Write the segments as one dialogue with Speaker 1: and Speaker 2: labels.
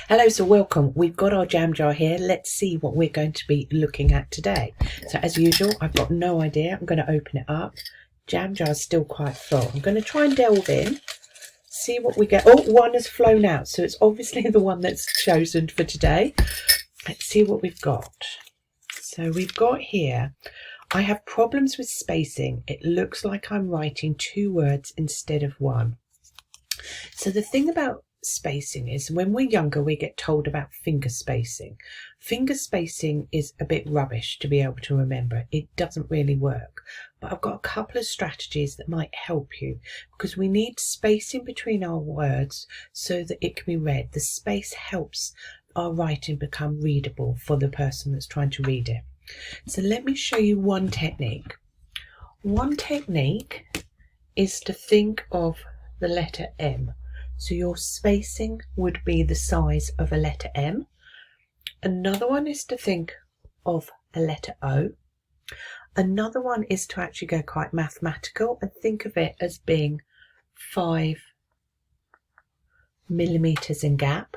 Speaker 1: Hello, so welcome. We've got our jam jar here. Let's see what we're going to be looking at today. So as usual, I've got no idea. I'm going to open it up. Jam jar is still quite full. I'm going to try and delve in, see what we get. Oh, one has flown out, so it's obviously the one that's chosen for today. Let's see what we've got. So we've got here, I have problems with spacing. It looks like I'm writing 2 words instead of 1. So the thing about spacing is when we're younger we get told about finger spacing. Finger spacing is a bit rubbish to be able to remember. It doesn't really work, but I've got a couple of strategies that might help you, because we need spacing between our words so that it can be read. The space helps our writing become readable for the person that's trying to read it. So let me show you one technique. One technique is to think of the letter M. So your spacing would be the size of a letter M. Another one is to think of a letter O. Another one is to actually go quite mathematical and think of it as being 5 millimeters in gap.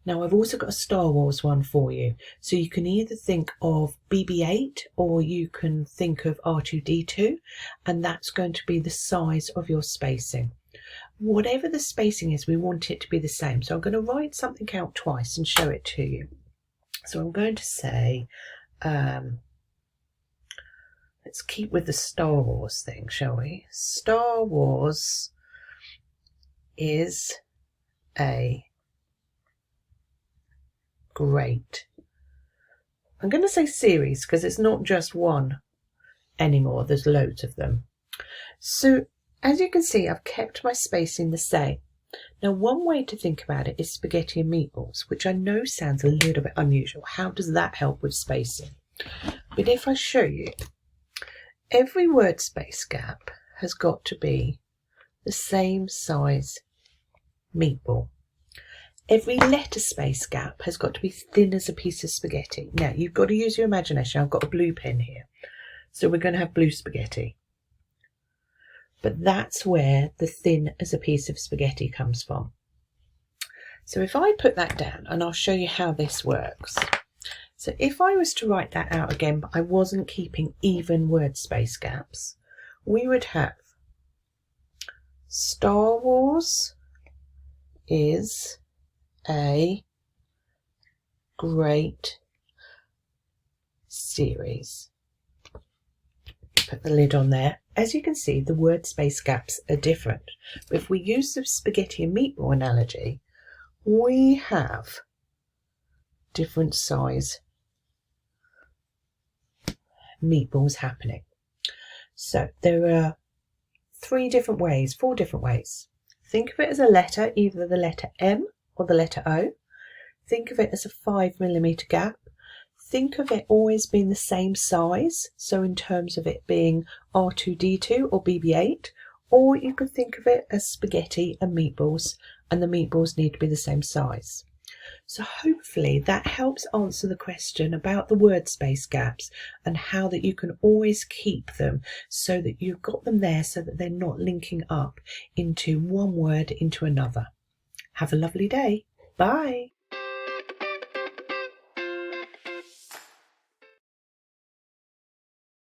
Speaker 1: Now I've also got a Star Wars one for you. So you can either think of BB-8 or you can think of R2-D2, and that's going to be the size of your spacing. Whatever the spacing is, we want it to be the same. So I'm going to write something out twice and show it to you. So I'm going to say, let's keep with the Star Wars thing, shall we? Star Wars is a great, I'm going to say series because it's not just one anymore. There's loads of them. So as you can see, I've kept my spacing the same. Now, one way to think about it is spaghetti and meatballs, which I know sounds a little bit unusual. How does that help with spacing? But if I show you, every word space gap has got to be the same size meatball. Every letter space gap has got to be thin as a piece of spaghetti. Now, you've got to use your imagination. I've got a blue pen here. So we're going to have blue spaghetti. But that's where the thin as a piece of spaghetti comes from. So if I put that down, and I'll show you how this works. So if I was to write that out again, but I wasn't keeping even word space gaps, we would have Star Wars is a great series. Put the lid on there. As you can see, the word space gaps are different. But if we use the spaghetti and meatball analogy, we have different size meatballs happening. So there are 4 different ways. Think of it as a letter, either the letter M or the letter O. Think of it as a 5 millimeter gap. Think of it always being the same size, so in terms of it being R2-D2 or BB-8, or you could think of it as spaghetti and meatballs, and the meatballs need to be the same size. So hopefully that helps answer the question about the word space gaps and how that you can always keep them so that you've got them there so that they're not linking up into one word into another. Have a lovely day. Bye.